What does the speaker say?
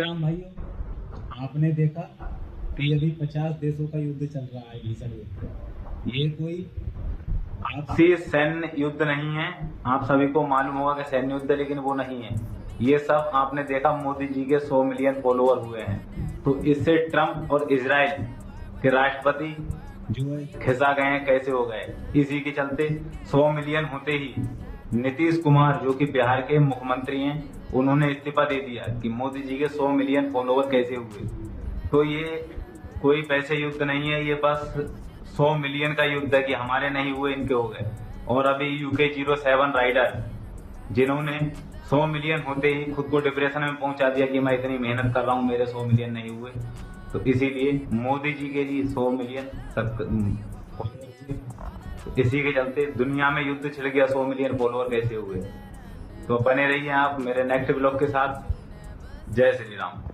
राम भाइयों, आपने देखा कि अभी 50 देशों का युद्ध चल रहा है, भीषण युद्ध। ये कोई आपसी सैन्य युद्ध नहीं है। आप सभी को मालूम होगा कि सैन्य युद्ध, लेकिन वो नहीं है। ये सब आपने देखा, मोदी जी के 100 मिलियन फॉलोअर हुए हैं, तो इससे ट्रंप और इजराइल के राष्ट्रपति जो है खिसा गए हैं, कैसे हो गए। इसी के चलते 100 मिलियन होते ही नीतीश कुमार, जो कि बिहार के मुख्यमंत्री हैं, उन्होंने इस्तीफा दे दिया कि मोदी जी के 100 मिलियन फॉलोवर कैसे हुए। तो ये कोई पैसे युद्ध नहीं है, ये बस 100 मिलियन का युद्ध है कि हमारे नहीं हुए, इनके हो गए। और अभी UK07 राइडर, जिन्होंने 100 मिलियन होते ही खुद को डिप्रेशन में पहुंचा दिया कि मैं इतनी मेहनत कर रहा हूं, मेरे 100 मिलियन नहीं हुए। तो इसीलिए मोदी जी के लिए 100 मिलियन इसी के चलते दुनिया में युद्ध छिड़ गया, 100 मिलियन फॉलोअर कैसे हुए। तो बने रहिए आप मेरे नेक्स्ट ब्लॉग के साथ। जय श्री राम।